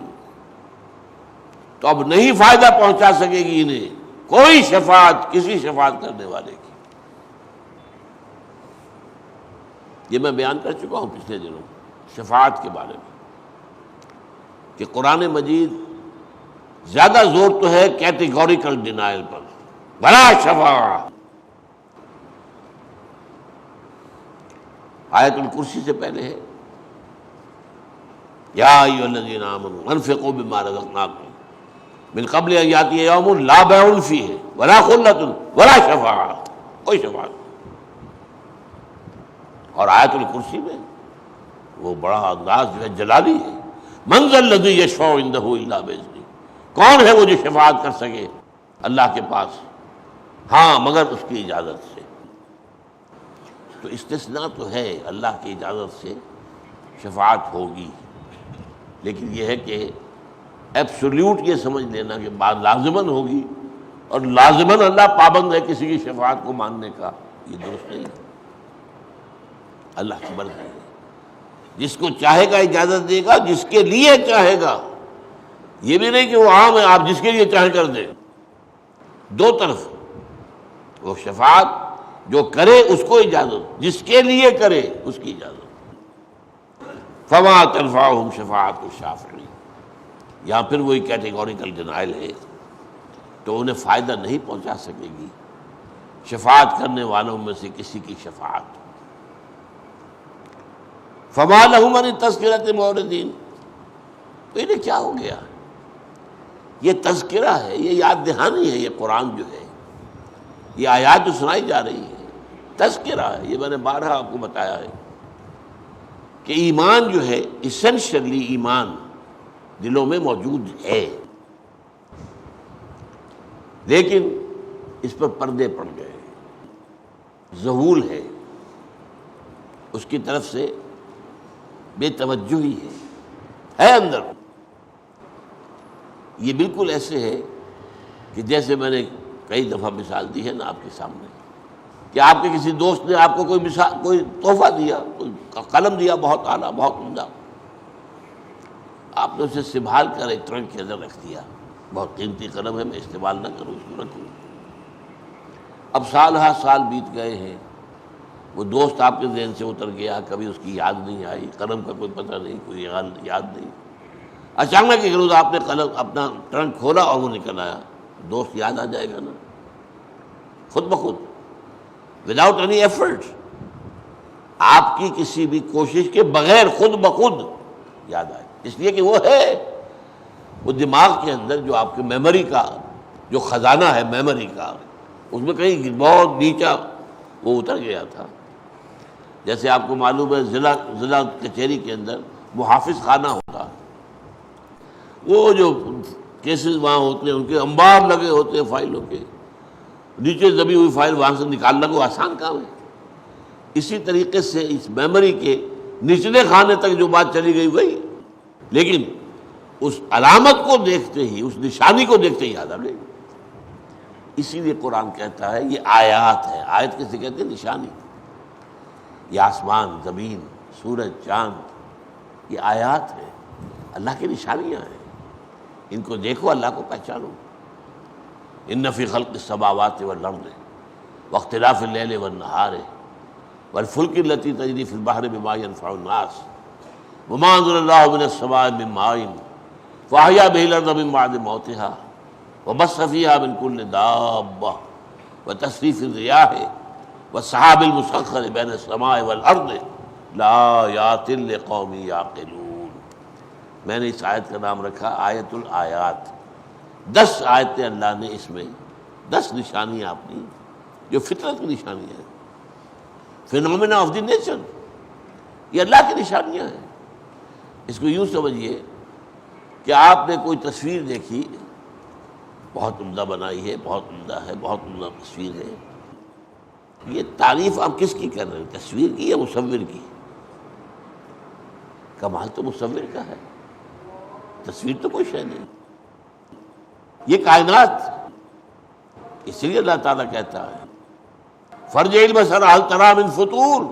تو اب نہیں فائدہ پہنچا سکے گی انہیں کوئی شفاعت کسی شفاعت کرنے والے کی۔ یہ میں بیان کر چکا ہوں پچھلے دنوں، شفاعت کے بارے میں کہ قرآن مجید زیادہ زور تو ہے کیٹیگوریکل ڈینائل پر، بلا شفاعت۔ آیت الکرسی سے پہلے ہے یا ایھا الذین آمنوا انفقوا مما رزقناکم من قبل ان یاتی یوم لا بیع فیہ ولا خلۃ ولا شفاعت، کوئی شفاعت۔ اور آیت الکرسی میں وہ بڑا انداز جو ہے جلالی ہے، من ذا الذی یشفع عندہ الا باذنہ، کون ہے وہ جو شفاعت کر سکے اللہ کے پاس ہاں مگر اس کی اجازت سے۔ تو استثناء تو ہے، اللہ کی اجازت سے شفاعت ہوگی، لیکن یہ ہے کہ ایبسولیوٹ یہ سمجھ لینا کہ بات لازماً ہوگی اور لازماً اللہ پابند ہے کسی کی شفاعت کو ماننے کا، یہ درست نہیں ہے۔ اللہ کی مرضی ہے، جس کو چاہے گا اجازت دے گا، جس کے لیے چاہے گا۔ یہ بھی نہیں کہ وہ عام ہے آپ جس کے لیے چاہیں کر دیں، دو طرف، وہ شفاعت جو کرے اس کو اجازت، جس کے لیے کرے اس کی اجازت۔ فما تنفعهم شفاعت الشافعین، یہاں پھر وہی کیٹیگوریکل ڈینائل ہے، تو انہیں فائدہ نہیں پہنچا سکے گی شفاعت کرنے والوں میں سے کسی کی شفاعت۔ فما لهم عن التذکرۃ معرضین، تو انہیں کیا ہو گیا؟ یہ تذکرہ ہے، یہ یاد دہانی ہے، یہ قرآن جو ہے، یہ آیات جو سنائی جا رہی ہے تذکرہ ہے۔ یہ میں نے بارہا آپ کو بتایا ہے کہ ایمان جو ہے ایسنشلی ایمان دلوں میں موجود ہے، لیکن اس پر پردے پڑ گئے، ذہول ہے، اس کی طرف سے بے توجہی ہے اندر۔ یہ بالکل ایسے ہے کہ جیسے میں نے کئی دفعہ مثال دی ہے نا آپ کے سامنے، کہ آپ کے کسی دوست نے آپ کو کوئی تحفہ دیا، کوئی قلم دیا بہت اعلیٰ بہت عمدہ، آپ نے اسے سنبھال کر ایک ٹرنک کے اندر رکھ دیا، بہت قیمتی قلم ہے، میں استعمال نہ کروں، اس کو رکھوں۔ اب سال ہا سال بیت گئے ہیں، وہ دوست آپ کے ذہن سے اتر گیا، کبھی اس کی یاد نہیں آئی، قلم کا کوئی پتہ نہیں، کوئی یاد نہیں۔ اچانک ایک روز آپ نے قلم اپنا ٹرنک کھولا اور وہ نکل آیا، دوست یاد آ جائے گا نا خود بخود، وداؤٹ اینی ایفرٹ، آپ کی کسی بھی کوشش کے بغیر خود بخود یاد آئے، اس لیے کہ وہ ہے، وہ دماغ کے اندر جو آپ کی میموری کا جو خزانہ ہے میموری کا، اس میں کہیں بہت نیچا وہ اتر گیا تھا۔ جیسے آپ کو معلوم ہے ضلع کچہری کے اندر محافظ خانہ ہوتا، وہ جو کیسز وہاں ہوتے ہیں ان کے انبار لگے ہوتے ہیں فائلوں کے، نیچے دبی ہوئی فائل وہاں سے نکالنا کوئی آسان کام ہے۔ اسی طریقے سے اس میموری کے نچلے خانے تک جو بات چلی گئی وہی، لیکن اس علامت کو دیکھتے ہی، اس نشانی کو دیکھتے ہی یاد آ گئی۔ اسی لیے قرآن کہتا ہے یہ آیات ہے، آیت کسے کہتے ہیں؟ نشانی۔ یہ آسمان، زمین، سورج، چاند، یہ آیات ہیں، اللہ کی نشانیاں ہیں، ان کو دیکھو، اللہ کو پہچانو۔ ان فی خلق السماوات والارض واختلاف اللیل والنہار والفلک التی تجری فی البحر بما ينفع الناس وما انزل اللہ من السماء من ماء فاحیا بہ الارض من بعد موتها وبث فیہا من کل دابہ وتصریف الریاح والسحاب المسخر بین السماء والارض لآیات لقوم یعقلون۔ میں نے اس آیت کا نام رکھا آیت الآیات۔ 10 آیتیں اللہ نے اس میں، 10 نشانیاں اپنی جو فطرت کی نشانیاں ہیں، فینومینا آف دی نیچر، یہ اللہ کی نشانیاں ہیں۔ اس کو یوں سمجھیے کہ آپ نے کوئی تصویر دیکھی، بہت عمدہ بنائی ہے، بہت عمدہ ہے، بہت عمدہ تصویر ہے، یہ تعریف آپ کس کی کر رہے ہیں؟ تصویر کی یا مصور کی؟ کمال تو مصور کا ہے، تصویر تو کوئی شے نہیں۔ یہ کائنات، اس لیے اللہ تعالیٰ کہتا ہے فرجع البصر هل ترى من فطور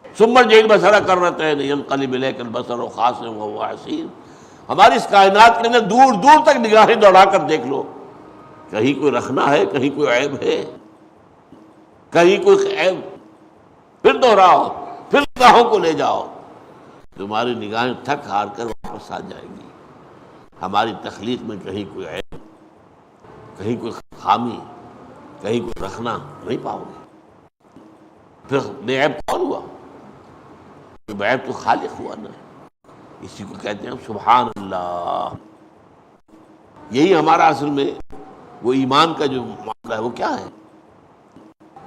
ثم ارجع البصر کرتين ينقلب اليك البصر خاسئا وهو حسير۔ ہماری اس کائنات کے اندر دور دور تک نگاہیں دوڑا کر دیکھ لو، کہیں کوئی رکھنا ہے، کہیں کوئی عیب ہے، کہیں کوئی عیب، پھر دوہراؤ، پھر نگاہوں کو لے جاؤ، تمہاری نگاہیں تھک ہار کر واپس آ جائیں گی. ہماری تخلیق میں کہیں کوئی عیب، کہیں کوئی خامی، کہیں کوئی رکھنا نہیں پاؤ گے. پھر بے عیب کون ہوا؟ بے عیب تو خالق ہوا نا. اسی کو کہتے ہیں سبحان اللہ. یہی ہمارا اصل میں وہ ایمان کا جو معاملہ ہے وہ کیا ہے.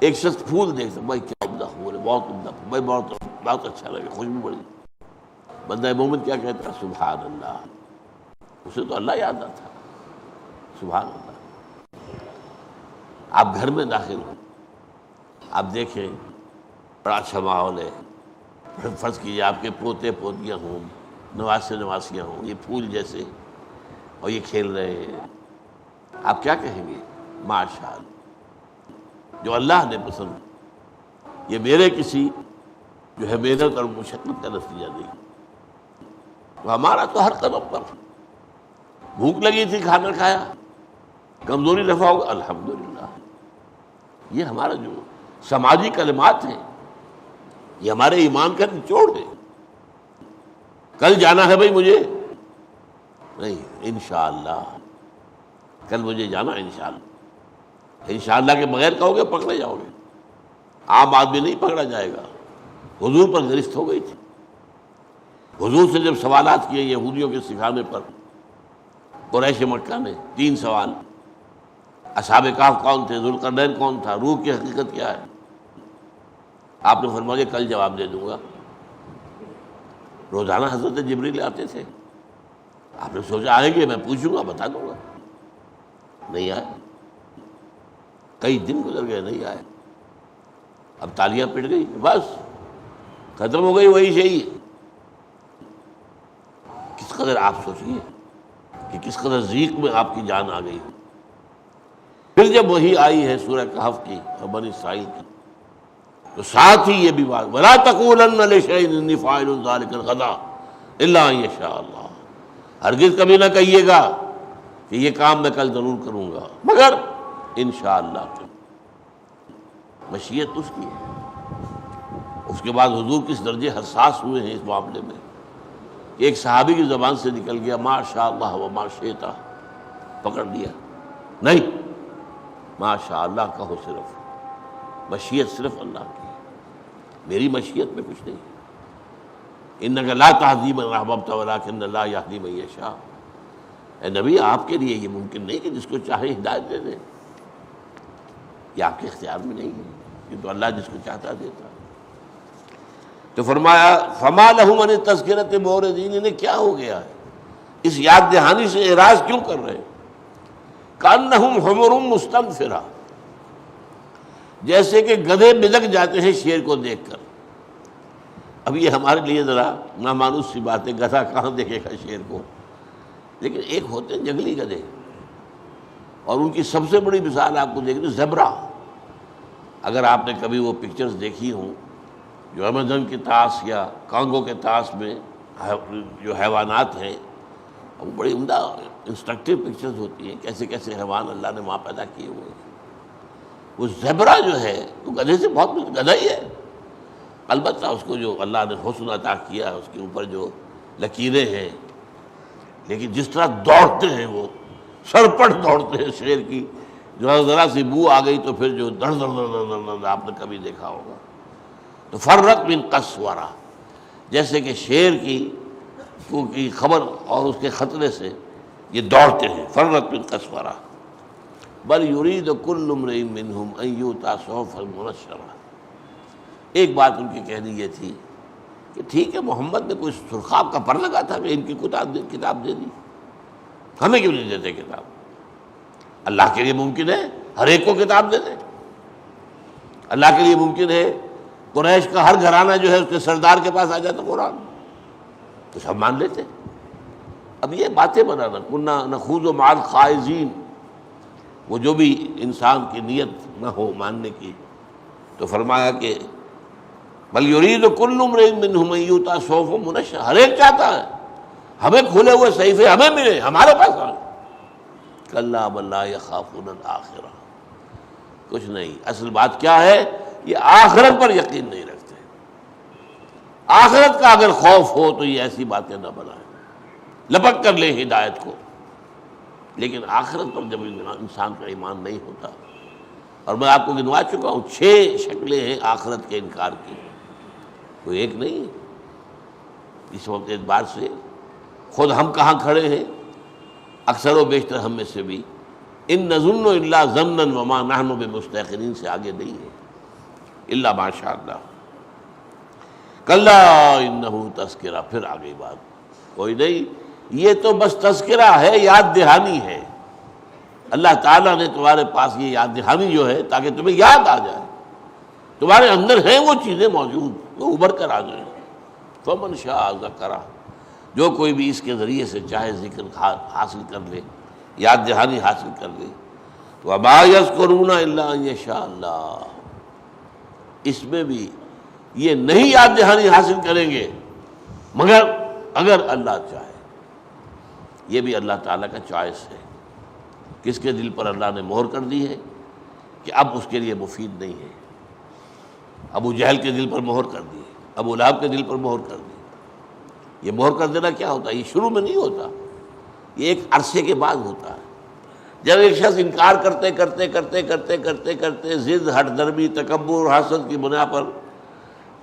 ایک شخص پھول دیکھ سکتا بھائی کیا عمدہ پھول ہے، بہت عمدہ پھول، بھائی بہت اچھا لگے، خوشبو بڑی. بندہ مومن کیا کہتا ہے؟ سبحان اللہ. اسے تو اللہ یاد آتا. سبحان اللہ. آپ گھر میں داخل ہوں، آپ دیکھیں بڑا اچھا ماحول ہے. فرض کیجیے آپ کے پوتے پوتیاں ہوں، نواسے نواسیاں ہوں، یہ پھول جیسے، اور یہ کھیل رہے ہیں. آپ کیا کہیں گے؟ ماشاء اللہ، جو اللہ نے پسند، یہ میرے کسی جو ہے محنت اور مشقت کا نتیجہ نہیں. تو ہمارا تو ہر قدم پر بھوک لگی تھی کھانا کھایا، کمزوری رفع ہوگا الحمدللہ. یہ ہمارا جو سماجی کلمات ہیں یہ ہمارے ایمان کا نچوڑ ہے. کل جانا ہے بھائی مجھے، نہیں انشاءاللہ کل مجھے جانا انشاءاللہ. انشاءاللہ کے بغیر کہو گے پکڑے جاؤ گے. عام آدمی نہیں پکڑا جائے گا. حضور پر گرفت ہو گئی تھی. حضور سے جب سوالات کیے یہودیوں کے سکھانے پر قریش مکہ نے 3 سوال، اصحاب کہف کون تھے، ذوالقرنین کون تھا، روح کی حقیقت کیا ہے، آپ نے فرمایا کل جواب دے دوں گا. روزانہ حضرت جبریل آتے تھے. آپ نے سوچا آئیں گے میں پوچھوں گا بتا دوں گا. نہیں آئے. کئی دن گزر گئے نہیں آئے. اب تالیاں پٹ گئی، بس ختم ہو گئی وہی صحیح. کس قدر آپ سوچیے کہ کس قدر ضیق میں آپ کی جان آ گئی ہو. پھر جب وہی آئی ہے سورہ کہف کی اور بنی اسرائیل کی، تو ساتھ ہی یہ بھی بات وَلَا تَقُولَنَّ لِشَيْءٍ إِنِّي فَاعِلٌ ذَلِكَ غَدًا إِلَّا أَن يَشَاءَ اللَّهُ. ہرگز کبھی نہ کہیے گا کہ یہ کام میں کل ضرور کروں گا مگر انشاءاللہ. مشیت اس کی ہے. اس کے بعد حضور کس درجے حساس ہوئے ہیں اس معاملے میں کہ ایک صحابی کی زبان سے نکل گیا ما شاء اللہ و ما شئت، پکڑ لیا. نہیں، ما شاء اللہ کہو صرف. مشیت صرف اللہ کی، میری مشیت میں کچھ نہیں. انک لا تہدی من احببت ولکن اللہ یہدی من یشاء. اے نبی آپ کے لیے یہ ممکن نہیں کہ جس کو چاہے ہدایت دے دے. یہ آپ کے اختیار میں نہیں ہے، یہ تو اللہ جس کو چاہتا دیتا. تو فرمایا فما لہم عن التذکرۃ معرضین. انہیں کیا ہو گیا ہے، اس یاد دہانی سے اعراض کیوں کر رہے ہیں؟ کأنہم حمر مستنفرہ، جیسے کہ گدھے بدک جاتے ہیں شیر کو دیکھ کر. اب یہ ہمارے لیے ذرا نامانوس سی بات ہے، گدھا کہاں دیکھے گا شیر کو. لیکن ایک ہوتے ہیں جنگلی گدھے، اور ان کی سب سے بڑی مثال آپ کو دیکھیں زیبرا. اگر آپ نے کبھی وہ پکچرز دیکھی ہوں جو امیزن کے طاس یا کانگو کے طاس میں جو حیوانات ہیں، وہ بڑی عمدہ انسٹرکٹیو پکچرز ہوتی ہیں، کیسے کیسے حیوان اللہ نے وہاں پیدا کیے ہوئے ہیں. وہ زیبرا جو ہے وہ گدھے سے بہت گدھا ہی ہے. البتہ اس کو جو اللہ نے حسن عطا کیا اس کے اوپر جو لکیریں ہیں، لیکن جس طرح دوڑتے ہیں وہ سرپٹ دوڑتے ہیں شیر کی، جو ذرا سی بو آ گئی تو پھر جو دڑ دڑ دڑ دڑ آپ نے کبھی دیکھا ہوگا. تو فرت من قسورہ، جیسے کہ شیر کی خبر اور اس کے خطرے سے یہ دوڑتے ہیں. فرت من قسورہ بل یرید کل امرئ منہم ان یؤتى صحفا منشرہ. ایک بات ان کی کہنی یہ تھی کہ ٹھیک ہے محمد نے کوئی سرخاب کا پر لگا تھا کہ ان کی کتاب دے دی، ہمیں کیوں نہیں دیتے کتاب؟ اللہ کے لیے ممکن ہے ہر ایک کو کتاب دے دے. اللہ کے لیے ممکن ہے قریش کا ہر گھرانہ جو ہے اس کے سردار کے پاس آ جاتا قرآن، تو سب مان لیتے. اب یہ باتیں بنانا کنہ نخوض مع الخائضین، وہ جو بھی انسان کی نیت نہ ہو ماننے کی. تو فرمایا کہ بل یرید کل امرئ منہم ان یؤتى صحفا منشرہ، ہر ایک چاہتا ہے ہمیں کھلے ہوئے صحیفے ہمیں ملے، ہمارے پاس آئے. کلا بل لا یخافون الآخرہ. کچھ نہیں، اصل بات کیا ہے، یہ آخرت پر یقین نہیں رکھتے. آخرت کا اگر خوف ہو تو یہ ایسی باتیں نہ بنائیں، لپک کر لے ہدایت کو، لیکن آخرت پر جب انسان کا ایمان نہیں ہوتا، اور میں آپ کو گنوا چکا ہوں 6 شکلیں ہیں آخرت کے انکار کی، کوئی ایک نہیں ہے۔ اس وقت اعتبار سے خود ہم کہاں کھڑے ہیں، اکثر و بیشتر ہم میں سے بھی ان نظن الا ظنا وما نحن بمستيقنين سے آگے نہیں ہے، الا ماشاء اللہ۔ کلا انہ تذکرہ، پھر آگئی بات، کوئی نہیں، یہ تو بس تذکرہ ہے، یاد دہانی ہے۔ اللہ تعالیٰ نے تمہارے پاس یہ یاد دہانی جو ہے تاکہ تمہیں یاد آ جائے، تمہارے اندر ہیں وہ چیزیں موجود، وہ ابھر کر آ جائیں۔ فمن شاء ذکرہ، جو کوئی بھی اس کے ذریعے سے چاہے ذکر حاصل کر لے، یاد دہانی حاصل کر لے۔ وما یذکرون الا ان یشاء اللہ، اس میں بھی یہ نہیں یاد دہانی حاصل کریں گے مگر اگر اللہ چاہے۔ یہ بھی اللہ تعالیٰ کا چوائس ہے، کس کے دل پر اللہ نے مہر کر دی ہے کہ اب اس کے لیے مفید نہیں ہے۔ ابو جہل کے دل پر مہر کر دی، ابو لہب کے دل پر مہر کر دی۔ یہ مہر کر دینا کیا ہوتا ہے؟ یہ شروع میں نہیں ہوتا، یہ ایک عرصے کے بعد ہوتا ہے۔ جب ایک شخص انکار کرتے کرتے کرتے کرتے کرتے کرتے ضد، ہٹ درمی، تکبر، حسد کی بنا پر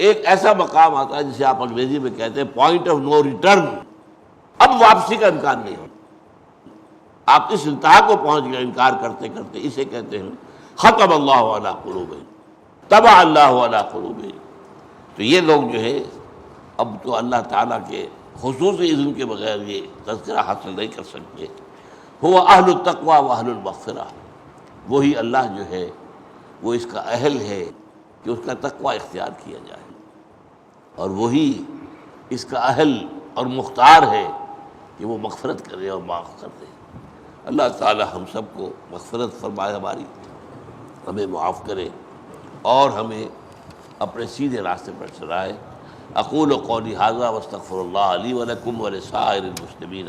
ایک ایسا مقام آتا ہے جسے آپ انگریزی میں کہتے ہیں پوائنٹ آف نو ریٹرن، اب واپسی کا امکان نہیں ہوتا۔ آپ اس انتہا کو پہنچ گئے انکار کرتے کرتے، اسے کہتے ہیں ختم اللہ علی قلوبہم، طبع اللہ علی قلوبہم۔ تو یہ لوگ جو ہے اب تو اللہ تعالیٰ کے خصوصی اذن کے بغیر یہ تذکرہ حاصل نہیں کر سکتے۔ هو اہل التقوی و اہل المغفرہ، وہی اللہ جو ہے وہ اس کا اہل ہے کہ اس کا تقوی اختیار کیا جائے، اور وہی اس کا اہل اور مختار ہے کہ وہ مغفرت کرے اور معاف کر دے۔ اللہ تعالی ہم سب کو مغفرت فرمائے، ہماری ہمیں معاف کرے اور ہمیں اپنے سیدھے راستے پر چلائے۔ اقول قولی ھذا واستغفر اللہ لی ولکم ولسائر المسلمین۔